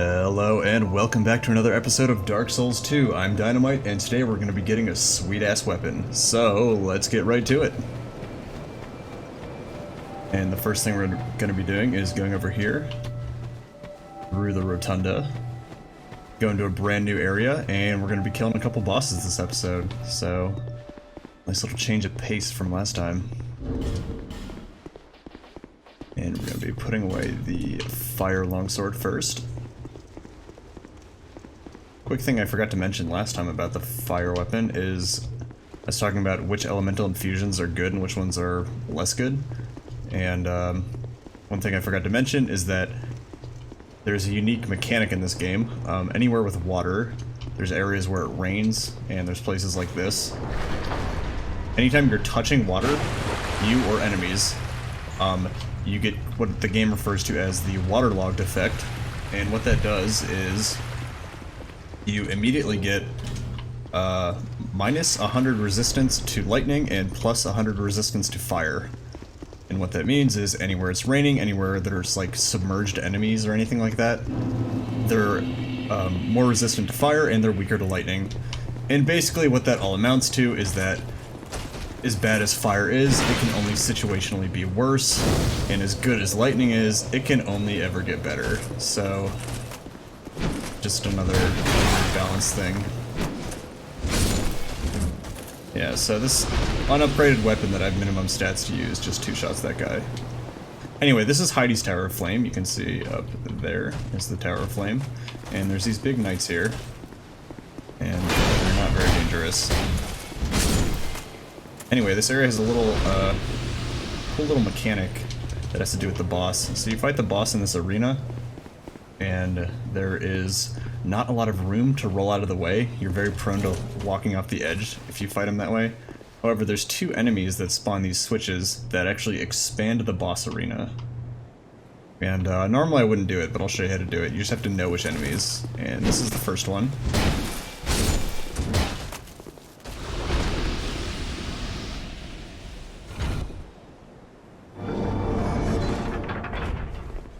Hello and welcome back to another episode of Dark Souls 2. I'm Dynamite and today we're going to be getting a sweet ass weapon. So let's get right to it. And the first thing we're going to be doing is going over here through the rotunda, go into a brand new area, and we're going to be killing a couple bosses this episode. So nice little change of pace from last time. And we're going to be putting away the fire longsword first. Quick thing I forgot to mention last time about the fire weapon is I was talking about which elemental infusions are good and which ones are less good. And one thing I forgot to mention is that there's a unique mechanic in this game. Anywhere with water, there's areas where it rains, and there's places like this. Anytime you're touching water, you or enemies, you get what the game refers to as the waterlogged effect. And what that does is you immediately get minus 100 resistance to lightning and plus 100 resistance to fire. And what that means is anywhere it's raining, anywhere there's like submerged enemies or anything like that, they're more resistant to fire and they're weaker to lightning. And basically what that all amounts to is that as bad as fire is, it can only situationally be worse, and as good as lightning is, it can only ever get better. So just another balance thing. Yeah, so this unupgraded weapon that I have minimum stats to use just two shots that guy. Anyway, this is Heidi's Tower of Flame. You can see up there is the Tower of Flame. And there's these big knights here. And they're not very dangerous. Anyway, this area has a little, cool little mechanic that has to do with the boss. So you fight the boss in this arena, and there is not a lot of room to roll out of the way. You're very prone to walking off the edge if you fight him that way. However, there's two enemies that spawn these switches that actually expand the boss arena. And normally I wouldn't do it, but I'll show you how to do it. You just have to know which enemies. And this is the first one.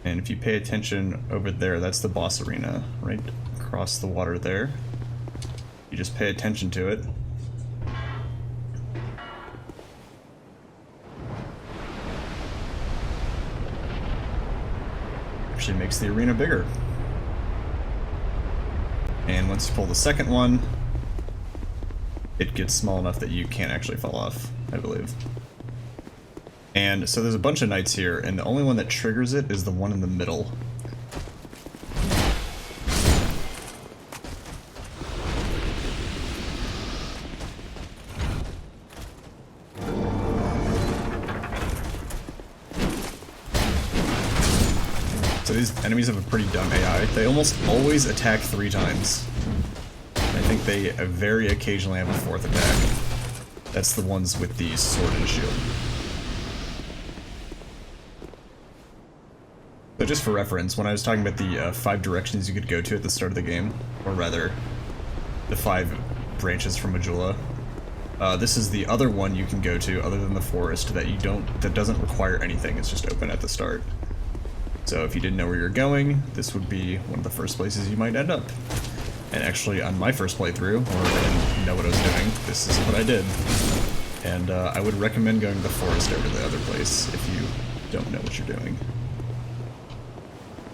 And if you pay attention over there, that's the boss arena, right across the water there. You just pay attention to it. Actually makes the arena bigger. And once you pull the second one, it gets small enough that you can't actually fall off, I believe. And so there's a bunch of knights here, and the only one that triggers it is the one in the middle. So these enemies have a pretty dumb AI. They almost always attack 3 times. I think they very occasionally have a 4th attack. That's the ones with the sword and shield. So just for reference, when I was talking about the 5 directions you could go to at the start of the game, or rather, the 5 branches from Majula, this is the other one you can go to other than the forest that doesn't require anything. It's just open at the start. So if you didn't know where you're going, this would be one of the first places you might end up. And actually, on my first playthrough, where I didn't know what I was doing, this is what I did. And I would recommend going to the forest over the other place if you don't know what you're doing.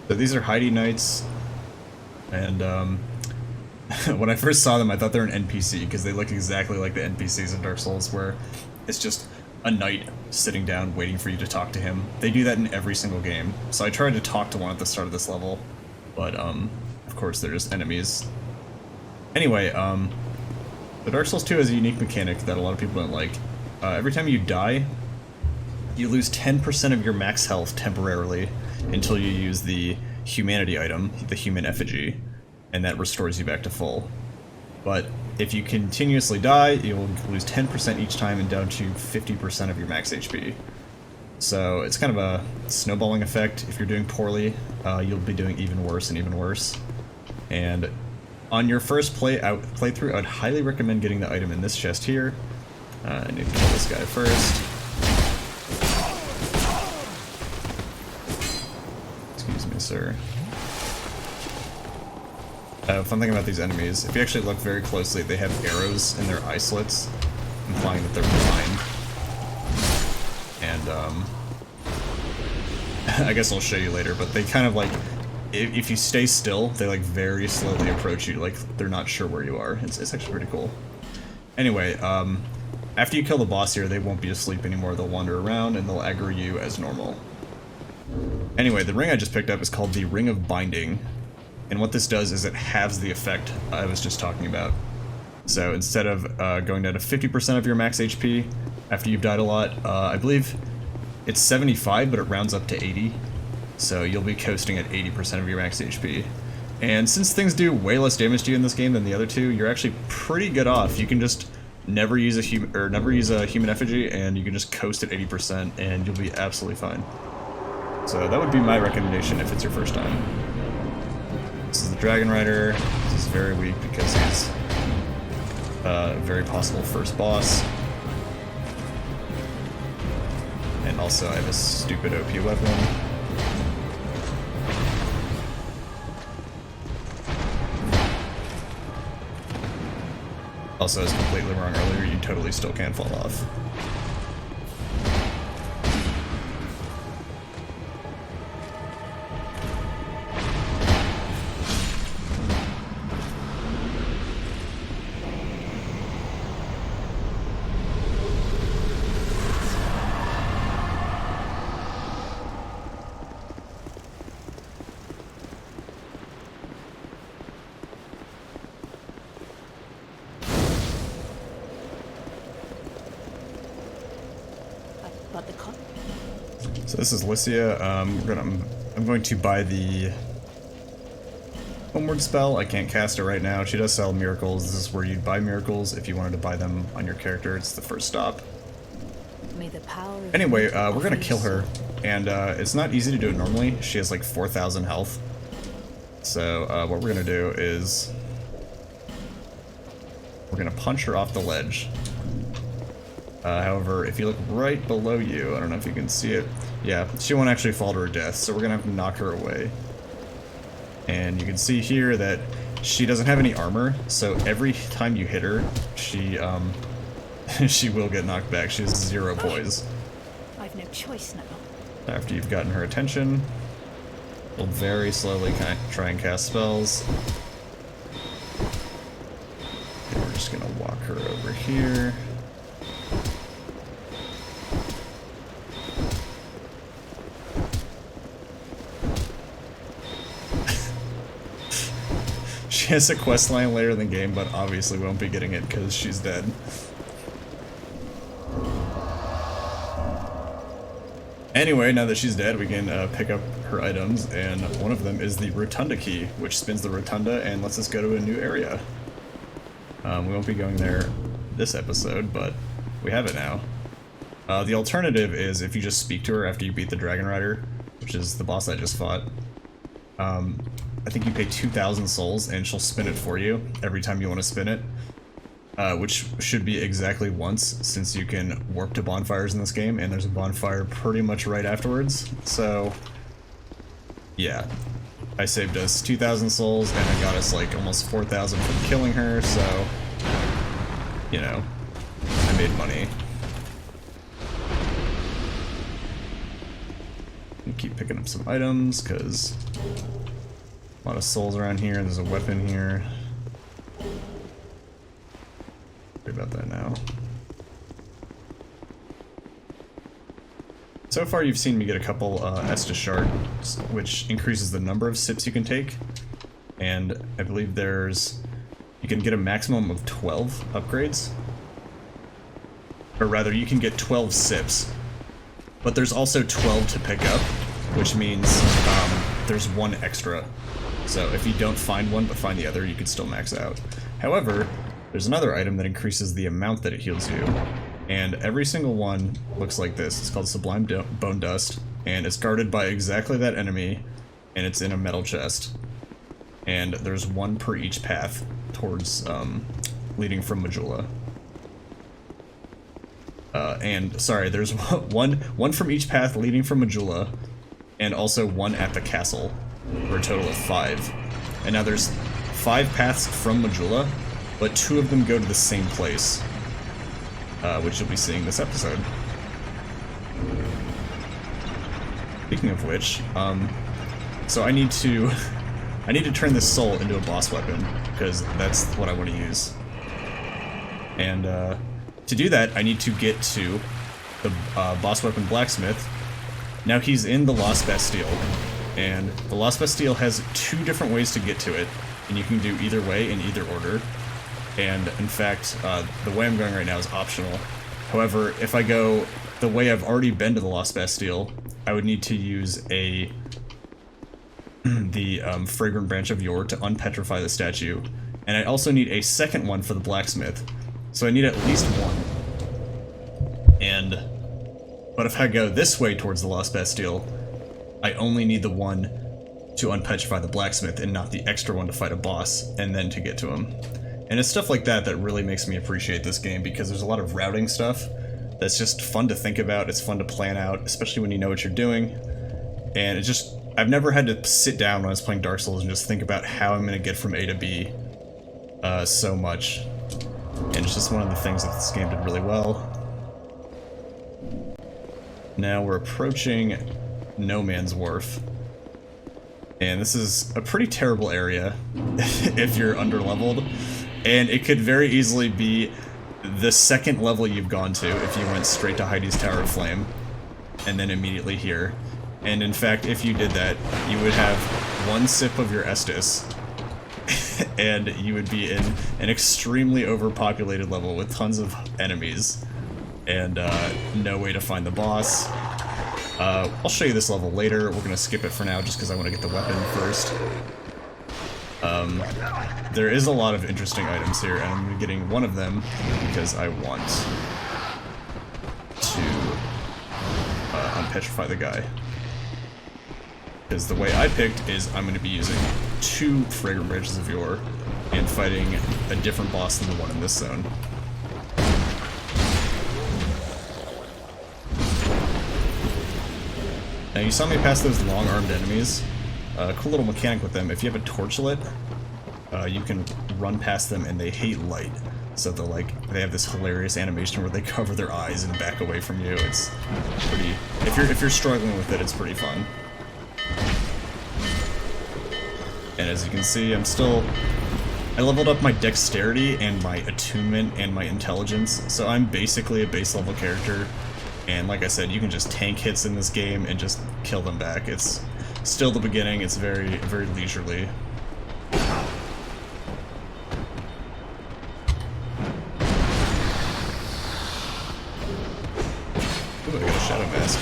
So these are Heidi Knights, and when I first saw them I thought they were an NPC because they look exactly like the NPCs in Dark Souls, where it's just a knight sitting down waiting for you to talk to him. They do that in every single game. So I tried to talk to one at the start of this level, but of course they're just enemies. Anyway, the Dark Souls 2 has a unique mechanic that a lot of people don't like. Every time you die, you lose 10% of your max health temporarily until you use the humanity item, the human effigy, and that restores you back to full. But if you continuously die, you'll lose 10% each time and down to 50% of your max HP. So it's kind of a snowballing effect. If you're doing poorly, you'll be doing even worse and even worse. And on your first playthrough, I would highly recommend getting the item in this chest here. I need to kill this guy first. Excuse me, sir. Fun thing about these enemies, if you actually look very closely, they have arrows in their eye slits, implying that they're blind. And, I guess I'll show you later, but they kind of like, if you stay still, they like very slowly approach you, like they're not sure where you are. It's actually pretty cool. Anyway, after you kill the boss here, they won't be asleep anymore, they'll wander around and they'll aggro you as normal. Anyway, the ring I just picked up is called the Ring of Binding. And what this does is it halves the effect I was just talking about. So instead of going down to 50% of your max HP after you've died a lot, I believe it's 75, but it rounds up to 80. So you'll be coasting at 80% of your max HP. And since things do way less damage to you in this game than the other two, you're actually pretty good off. You can just never use a human effigy, and you can just coast at 80%, and you'll be absolutely fine. So that would be my recommendation if it's your first time. This is the Dragonrider. This is very weak because he's a very possible first boss. And also I have a stupid OP weapon. Also, I was completely wrong earlier, you totally still can't fall off. So this is Lycia. I'm going to buy the Homeward spell. I can't cast it right now. She does sell miracles. This is where you'd buy miracles if you wanted to buy them on your character. It's the first stop. Anyway, we're gonna kill her, and it's not easy to do it normally. She has like 4,000 health. So what we're gonna do is we're gonna punch her off the ledge. However, if you look right below you, I don't know if you can see it, yeah, she won't actually fall to her death, so we're gonna have to knock her away. And you can see here that she doesn't have any armor, so every time you hit her, she she will get knocked back. She has 0 poise. I've no choice now. After you've gotten her attention, we'll very slowly kind of try and cast spells. And we're just gonna walk her over here. She has a questline later in the game, but obviously won't be getting it because she's dead. Anyway, now that she's dead, we can pick up her items, and one of them is the Rotunda key, which spins the Rotunda and lets us go to a new area. We won't be going there this episode, but we have it now. The alternative is if you just speak to her after you beat the Dragonrider, which is the boss I just fought. I think you pay 2,000 souls and she'll spin it for you every time you want to spin it. Which should be exactly once, since you can warp to bonfires in this game, and there's a bonfire pretty much right afterwards. So, yeah. I saved us 2,000 souls, and I got us like almost 4,000 from killing her, so, you know, I made money. And keep picking up some items, because a lot of souls around here, there's a weapon here. About that now. So far you've seen me get a couple Estus shards, which increases the number of sips you can take, and I believe you can get a maximum of 12 upgrades, or rather you can get 12 sips, but there's also 12 to pick up, which means there's one extra. So if you don't find one but find the other, you can still max out. However, there's another item that increases the amount that it heals you, and every single one looks like this. It's called Sublime Bone Dust, and it's guarded by exactly that enemy, and it's in a metal chest. And there's one per each path towards, leading from Majula. And, sorry, there's one from each path leading from and also one at the castle, for a total of 5. And now there's 5 paths from Majula, but 2 of them go to the same place, which you'll be seeing this episode. Speaking of which, so I need to turn this soul into a boss weapon, because that's what I want to use. And to do that, I need to get to the boss weapon blacksmith. Now he's in the Lost Bastille, and the Lost Bastille has 2 different ways to get to it, and you can do either way in either order. And in fact, the way I'm going right now is optional. However, if I go the way I've already been to the Lost Bastille, I would need to use the Fragrant Branch of Yore to unpetrify the statue, and I also need a second one for the blacksmith, so I need at least 1. But if I go this way towards the Lost Bastille, I only need the one to unpetrify the blacksmith and not the extra one to fight a boss and then to get to him. And it's stuff like that that really makes me appreciate this game, because there's a lot of routing stuff that's just fun to think about, it's fun to plan out, especially when you know what you're doing. And it's just, I've never had to sit down when I was playing Dark Souls and just think about how I'm going to get from A to B so much. And it's just one of the things that this game did really well. Now we're approaching No Man's Wharf. And this is a pretty terrible area if you're underleveled. And it could very easily be the second level you've gone to if you went straight to Heidi's Tower of Flame, and then immediately here. And in fact, if you did that, you would have 1 sip of your Estus, and you would be in an extremely overpopulated level with tons of enemies, and no way to find the boss. I'll show you this level later. We're gonna skip it for now just because I want to get the weapon first. There is a lot of interesting items here, and I'm getting one of them because I want to unpetrify the guy. Because the way I picked is I'm going to be using 2 Fragrant Branches of Yore and fighting a different boss than the one in this zone. Now you saw me pass those long-armed enemies. Cool little mechanic with them. If you have a torchlit, you can run past them and they hate light. So they have this hilarious animation where they cover their eyes and back away from you. It's pretty, if you're struggling with it, it's pretty fun. And as you can see, I leveled up my dexterity and my attunement and my intelligence, so I'm basically a base level character. And like I said, you can just tank hits in this game and just kill them back. It's still the beginning, it's very, very leisurely. Ooh, I got a shadow mask.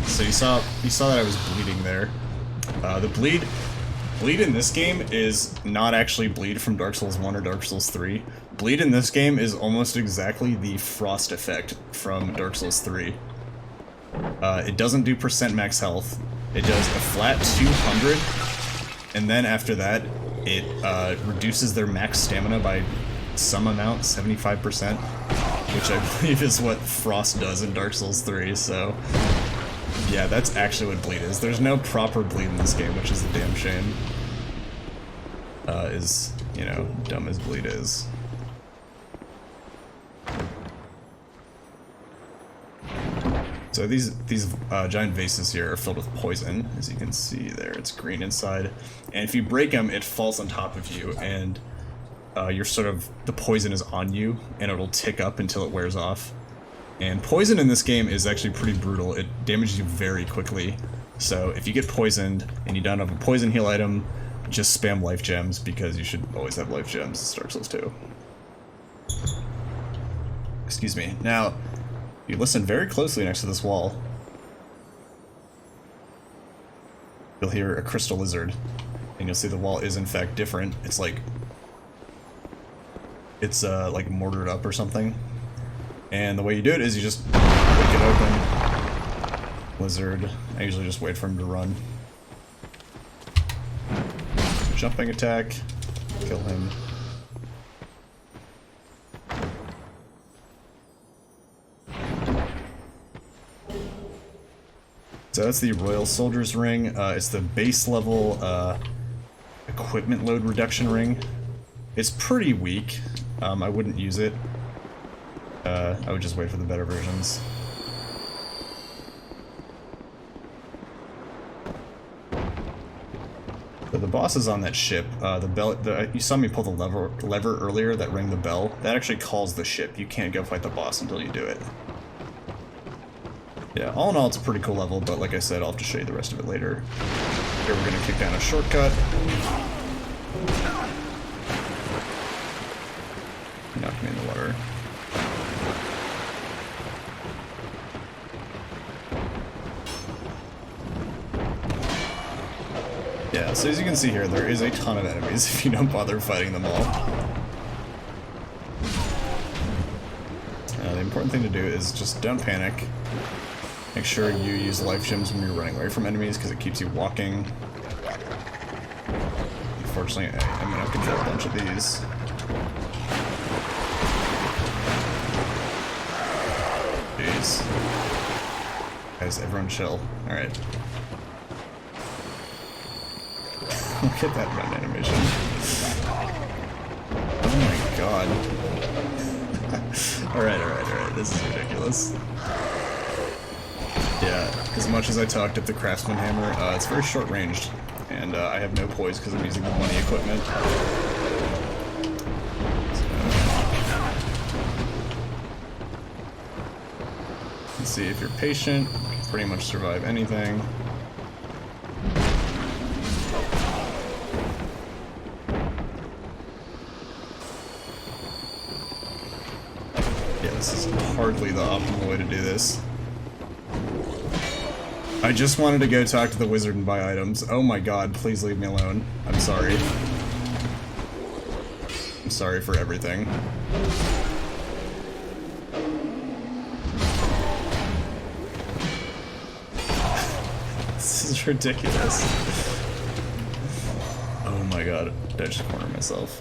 So you saw that I was bleeding there. The bleed in this game is not actually bleed from Dark Souls 1 or Dark Souls 3. Bleed in this game is almost exactly the frost effect from Dark Souls 3. It doesn't do percent max health. It does a flat 200, and then after that, it reduces their max stamina by some amount, 75%, which I believe is what frost does in Dark Souls 3, so yeah, that's actually what bleed is. There's no proper bleed in this game, which is a damn shame. As, you know, dumb as bleed is. So these giant vases here are filled with poison, as you can see there. It's green inside, and if you break them, it falls on top of you, and the poison is on you, and it'll tick up until it wears off. And poison in this game is actually pretty brutal. It damages you very quickly. So if you get poisoned and you don't have a poison heal item, just spam life gems, because you should always have life gems in Dark Souls 2. Excuse me. Now, you listen very closely next to this wall. You'll hear a crystal lizard, and you'll see the wall is in fact different. It's like mortared up or something. And the way you do it is you just break it open. Lizard. I usually just wait for him to run. Jumping attack. Kill him. So that's the Royal Soldiers ring. It's the base level equipment load reduction ring. It's pretty weak. I wouldn't use it. I would just wait for the better versions. So the boss is on that ship. The bell. You saw me pull the lever earlier that rang the bell. That actually calls the ship. You can't go fight the boss until you do it. Yeah, all in all, it's a pretty cool level, but like I said, I'll have to show you the rest of it later. Here, we're gonna kick down a shortcut. Knock me in the water. Yeah, so as you can see here, there is a ton of enemies if you don't bother fighting them all. The important thing to do is just don't panic. Make sure you use life gems when you're running away from enemies because it keeps you walking. Unfortunately, I'm gonna have to kill a bunch of these. Jeez. Guys, everyone chill. Alright. Look at that run animation. Oh my god. Alright, this is ridiculous. Yeah, as much as I talked at the Craftsman Hammer, it's very short-ranged, and I have no poise because I'm using the money equipment. So, let's see, if you're patient, you can pretty much survive anything. Yeah, this is hardly the optimal way to do this. I just wanted to go talk to the wizard and buy items. Oh my god, please leave me alone. I'm sorry. I'm sorry for everything. This is ridiculous. Oh my god, did I just corner myself?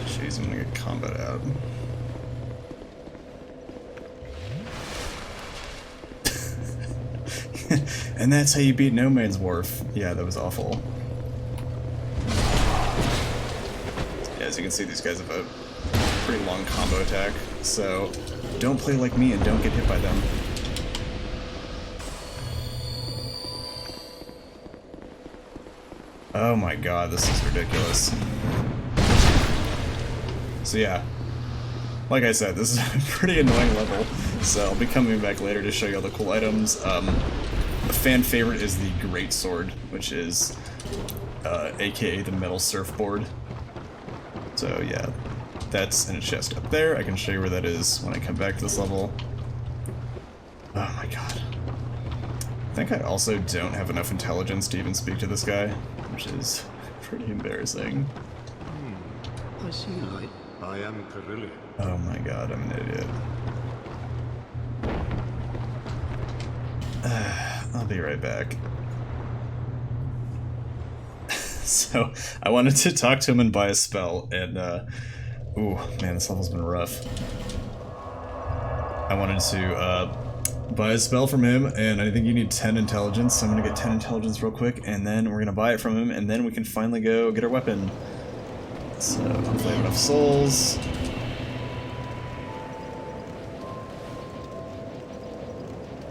Jeez, I'm gonna get combat out. And that's how you beat No Man's Wharf. Yeah, that was awful. Yeah, as you can see, these guys have a pretty long combo attack, so don't play like me and don't get hit by them. Oh my god, this is ridiculous. So yeah, like I said, this is a pretty annoying level, so I'll be coming back later to show you all the cool items. A fan favorite is the Great Sword, which is aka the metal surfboard. So yeah, that's in a chest up there. I can show you where that is when I come back to this level. Oh my god. I think I also don't have enough intelligence to even speak to this guy, which is pretty embarrassing. I see light. I am Carillion. Oh my god, I'm an idiot. I'll be right back. So, I wanted to talk to him and buy a spell, and ooh, man, this level's been rough. I wanted to buy a spell from him, and I think you need 10 intelligence, so I'm gonna get 10 intelligence real quick, and then we're gonna buy it from him, and then we can finally go get our weapon. So, hopefully I have enough souls.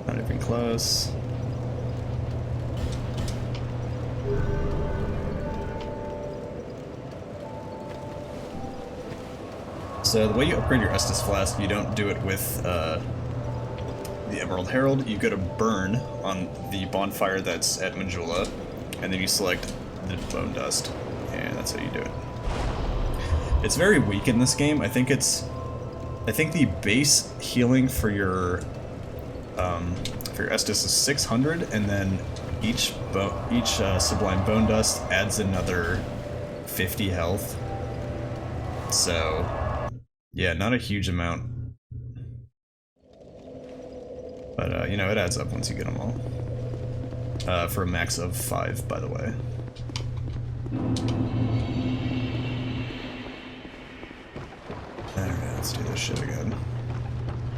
Not even close. So the way you upgrade your Estus Flask, you don't do it with the Emerald Herald. You go to burn on the bonfire that's at Majula, and then you select the Bone Dust, and that's how you do it. It's very weak in this game. I think the base healing for your Estus is 600, and then each Sublime Bone Dust adds another 50 health. So, yeah, not a huge amount. But, you know, it adds up once you get them all. For a max of 5, by the way. Alright, Let's do this shit again.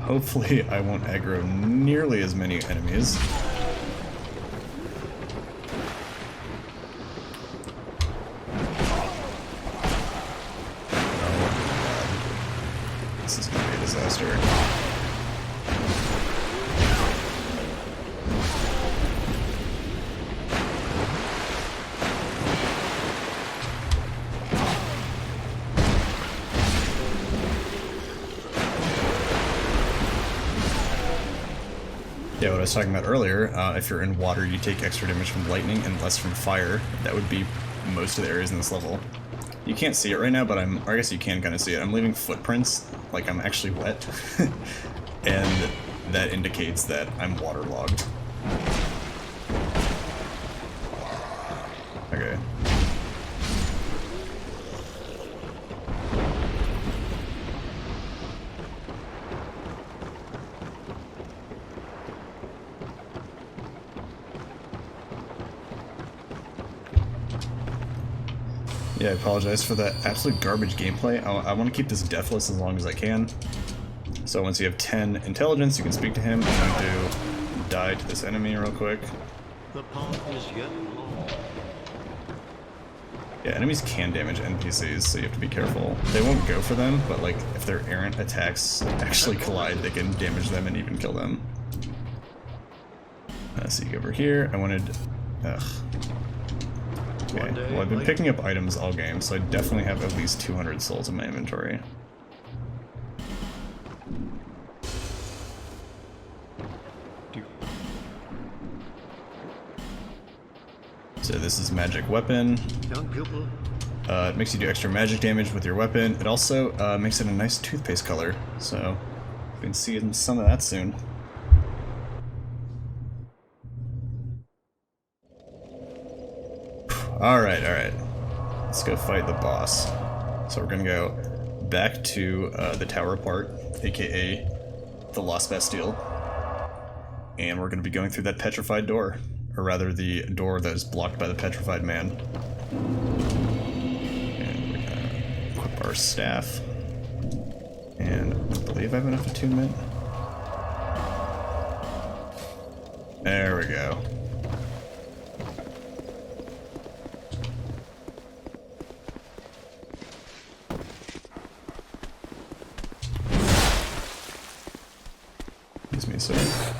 Hopefully I won't aggro nearly as many enemies. This is gonna be a disaster. Yeah, what I was talking about earlier, if you're in water, you take extra damage from lightning and less from fire. That would be most of the areas in this level. You can't see it right now, but or I guess you can kind of see it. I'm leaving footprints, like I'm actually wet, and that indicates that I'm waterlogged. Okay. Yeah, I apologize for that absolute garbage gameplay. I want to keep this deathless as long as I can. So once you have 10 intelligence, you can speak to him. I'm going to die to this enemy real quick. The path is yet long. Yeah, enemies can damage NPCs, so you have to be careful. They won't go for them, but like if their errant attacks actually collide, they can damage them and even kill them. So you go over here. I wanted... Ugh. Okay, well I've been picking up items all game, so I definitely have at least 200 souls in my inventory. So this is magic weapon. It makes you do extra magic damage with your weapon. It also makes it a nice toothpaste color, so you can see some of that soon. Alright, alright. Let's go fight the boss. So we're gonna go back to the tower part, aka the Lost Bastille. And we're gonna be going through that petrified door. Or rather, the door that is blocked by the petrified man. And we're gonna equip our staff. And I believe I have enough attunement. There we go. Excuse me, sir.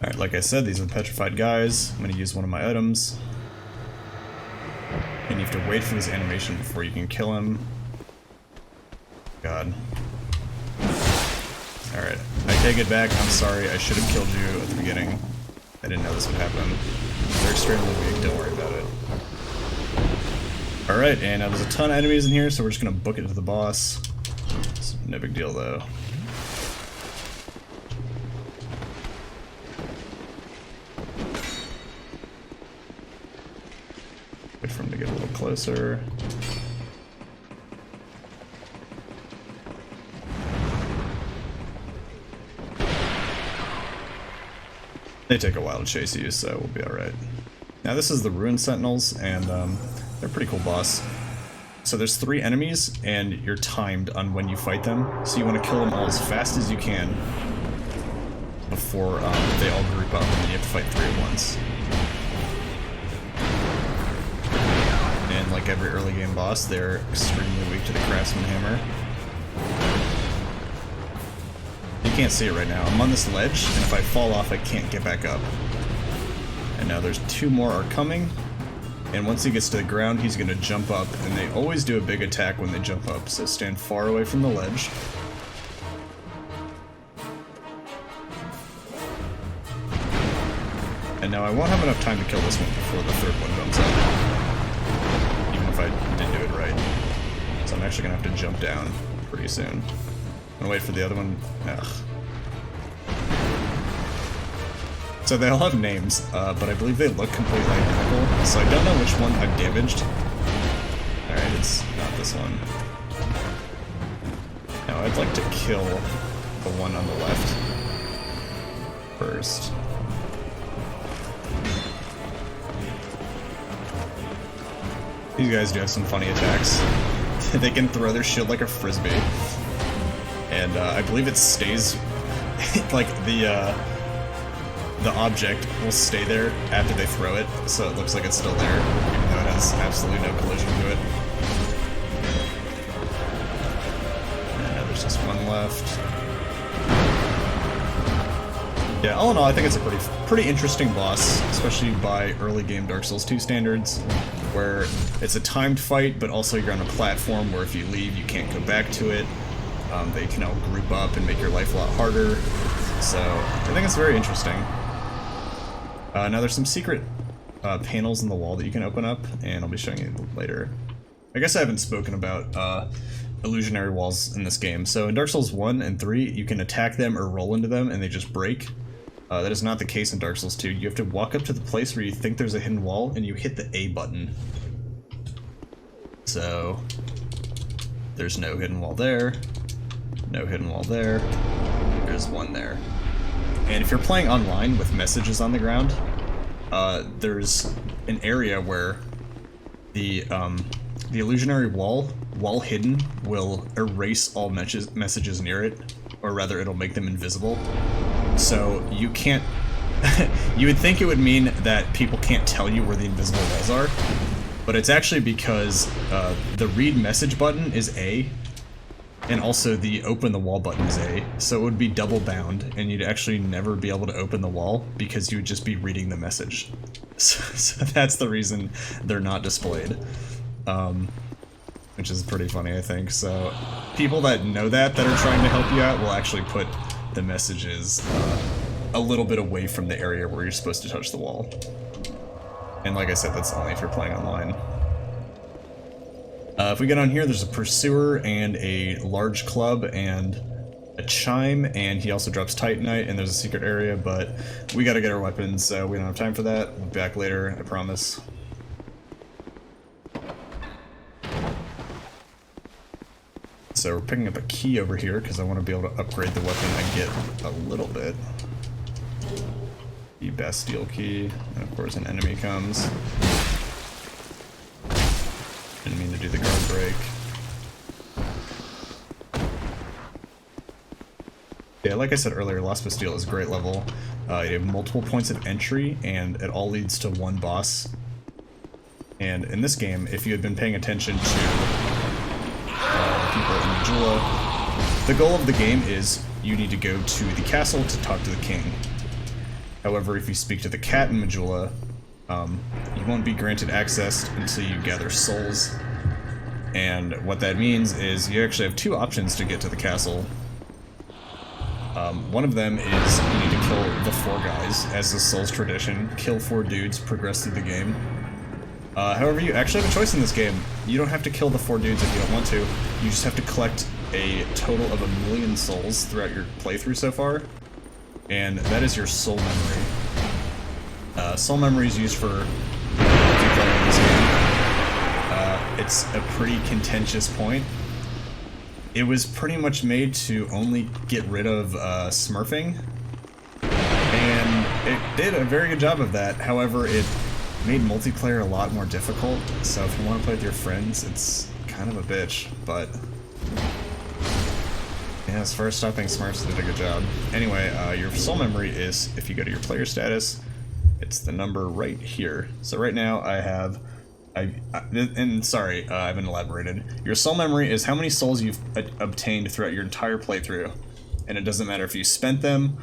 Alright, like I said, these are the petrified guys. I'm going to use one of my items. And you have to wait for this animation before you can kill him. God. Alright, I take it back. I'm sorry, I should have killed you at the beginning. I didn't know this would happen. They're extremely weak, don't worry about it. Alright, and there's a ton of enemies in here, so we're just going to book it to the boss. It's no big deal, though. Wait for him to get a little closer. They take a while to chase you, so we'll be alright. Now this is the Ruined Sentinels, and they're a pretty cool boss. So there's 3 enemies, and you're timed on when you fight them, so you want to kill them all as fast as you can before they all group up, and you have to fight 3 at once. And like every early game boss, they're extremely weak to the Craftsman Hammer. You can't see it right now. I'm on this ledge, and if I fall off, I can't get back up. And now there's 2 more are coming, and once he gets to the ground, he's gonna jump up, and they always do a big attack when they jump up, so stand far away from the ledge. And now I won't have enough time to kill this one before the 3rd one jumps up. Even if I didn't do it right. So I'm actually gonna have to jump down pretty soon. I'm gonna wait for the other one. Ugh. So they all have names, but I believe they look completely identical, so I don't know which one I've damaged. Alright, it's not this one. Now I'd like to kill the one on the left first. These guys do have some funny attacks. They can throw their shield like a frisbee. And I believe it stays, like the object will stay there after they throw it, so it looks like it's still there, even though it has absolutely no collision to it. And now there's just one left. Yeah, all in all, I think it's a pretty interesting boss, especially by early game Dark Souls 2 standards, where it's a timed fight, but also you're on a platform where if you leave, you can't go back to it. They can all group up and make your life a lot harder, so I think it's very interesting. Now there's some secret panels in the wall that you can open up, and I'll be showing you later. I guess I haven't spoken about illusionary walls in this game. So in Dark Souls 1 and 3, you can attack them or roll into them and they just break. That is not the case in Dark Souls 2. You have to walk up to the place where you think there's a hidden wall and you hit the A button. So there's no hidden wall there, no hidden wall there, there's one there. And if you're playing online with messages on the ground, there's an area where the illusionary wall, while hidden, will erase all messages near it, or rather it'll make them invisible. So you can't... you would think it would mean that people can't tell you where the invisible walls are, but it's actually because the read message button is A, and also the open the wall button is A, so it would be double bound, and you'd actually never be able to open the wall because you would just be reading the message. So that's the reason they're not displayed. Which is pretty funny, I think. So people that know that are trying to help you out will actually put the messages a little bit away from the area where you're supposed to touch the wall. And like I said, that's only if you're playing online. If we get on here, there's a pursuer and a large club and a chime, and he also drops titanite, and there's a secret area, but we gotta get our weapons, so we don't have time for that. We'll be back later, I promise. So we're picking up a key over here because I want to be able to upgrade the weapon and get a little bit. The Bastille key, and of course an enemy comes. Didn't mean to do the guard break. Yeah, like I said earlier, Lost Bastille is a great level. You have multiple points of entry, and it all leads to one boss. And in this game, if you had been paying attention to people in Majula, the goal of the game is you need to go to the castle to talk to the king. However, if you speak to the cat in Majula, you won't be granted access until you gather souls. And what that means is you actually have two options to get to the castle. One of them is you need to kill the 4 guys, as the Souls tradition. Kill 4 dudes, progress through the game. However, you actually have a choice in this game. You don't have to kill the 4 dudes if you don't want to. You just have to collect a total of 1,000,000 souls throughout your playthrough so far. And that is your soul memory. Soul memory is used for multiplayer in this game. It's a pretty contentious point. It was pretty much made to only get rid of smurfing, and it did a very good job of that. However, it made multiplayer a lot more difficult, so if you want to play with your friends, it's kind of a bitch, but yeah, as far as stopping smurfs, they did a good job. Anyway, your soul memory is, if you go to your player status, it's the number right here. So right now I have... I haven't elaborated. Your soul memory is how many souls you've obtained throughout your entire playthrough. And it doesn't matter if you spent them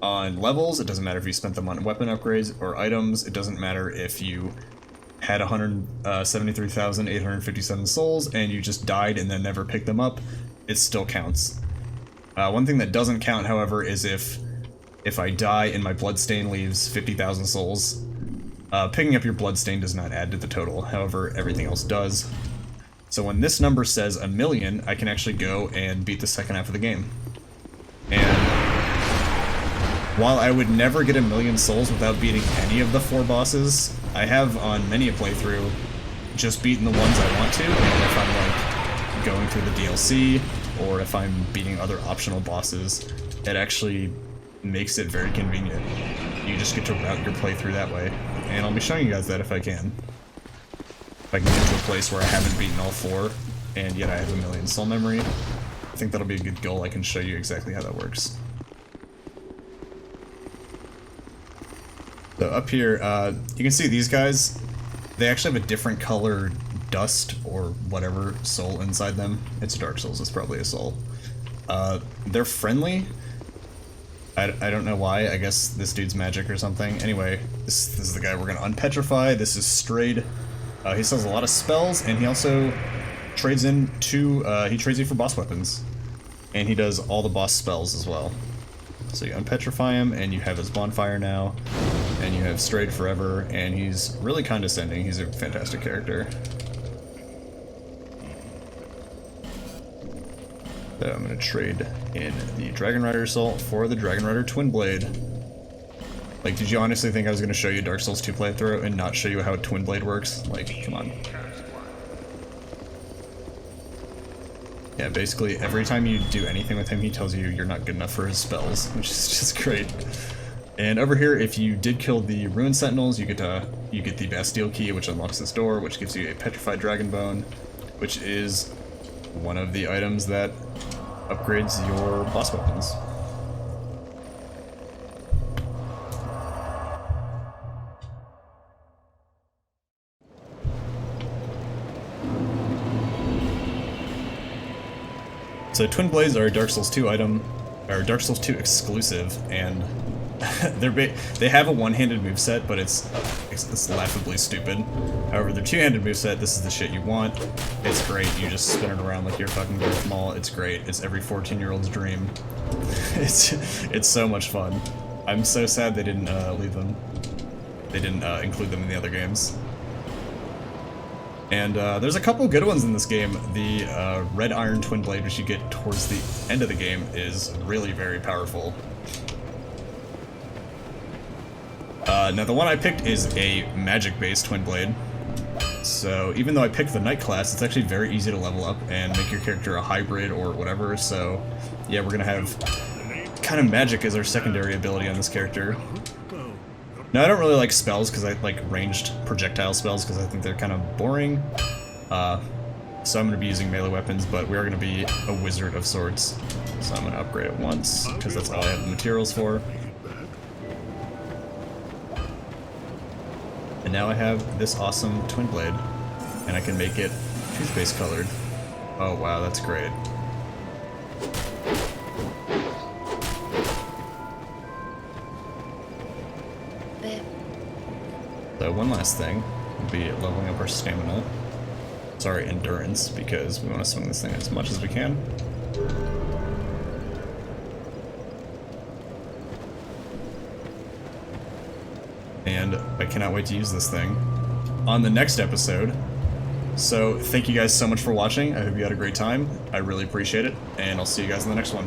on levels, it doesn't matter if you spent them on weapon upgrades or items, it doesn't matter if you had 173,857 souls and you just died and then never picked them up, it still counts. One thing that doesn't count, however, is if I die and my bloodstain leaves 50,000 souls. Picking up your bloodstain does not add to the total, however, everything else does. So when this number says 1,000,000, I can actually go and beat the second half of the game. And while I would never get 1,000,000 souls without beating any of the 4 bosses, I have on many a playthrough just beaten the ones I want to, and if I'm like going through the DLC, or if I'm beating other optional bosses, it actually makes it very convenient. You just get to route your playthrough that way, and I'll be showing you guys that if I can. If I can get to a place where I haven't beaten all 4, and yet I have 1,000,000 soul memory, I think that'll be a good goal. I can show you exactly how that works. So up here, you can see these guys, they actually have a different color dust or whatever soul inside them. It's Dark Souls, it's probably a soul. They're friendly. I don't know why, I guess this dude's magic or something. Anyway, this is the guy we're gonna unpetrify. This is Strayed. He sells a lot of spells, and he also trades in he trades you for boss weapons. And he does all the boss spells as well. So you unpetrify him, and you have his bonfire now, and you have Strayed forever, and he's really condescending. He's a fantastic character. So I'm going to trade in the Dragonrider Soul for the Dragonrider Twinblade. Like, did you honestly think I was going to show you Dark Souls 2 playthrough and not show you how Twinblade works? Like, come on. Yeah, basically every time you do anything with him, he tells you you're not good enough for his spells, which is just great. And over here, if you did kill the Ruin Sentinels, you get the Bastille Key, which unlocks this door, which gives you a Petrified Dragon Bone, which is one of the items that upgrades your boss weapons. So Twinblades are a Dark Souls 2 item, or Dark Souls 2 exclusive, and they have a one-handed moveset, but it's laughably stupid. However, their two-handed moveset, this is the shit you want. It's great. You just spin it around like you're fucking Darth Maul. It's great. It's every 14-year-old's dream. It's so much fun. I'm so sad they didn't leave them. They didn't include them in the other games. And there's a couple good ones in this game. The Red Iron Twinblade, which you get towards the end of the game, is really very powerful. Now the one I picked is a magic-based Twinblade. So even though I picked the Knight class, it's actually very easy to level up and make your character a hybrid or whatever. So yeah, we're gonna have kind of magic as our secondary ability on this character. Now, I don't really like spells because I like ranged projectile spells because I think they're kind of boring. So I'm going to be using melee weapons, but we are going to be a wizard of sorts. So I'm going to upgrade it once because that's all I have the materials for. And now I have this awesome Twinblade, and I can make it toothpaste colored. Oh wow, that's great. So one last thing will be leveling up our stamina. Sorry, endurance, because we want to swing this thing as much as we can. And I cannot wait to use this thing on the next episode. So thank you guys so much for watching. I hope you had a great time. I really appreciate it, and I'll see you guys in the next one.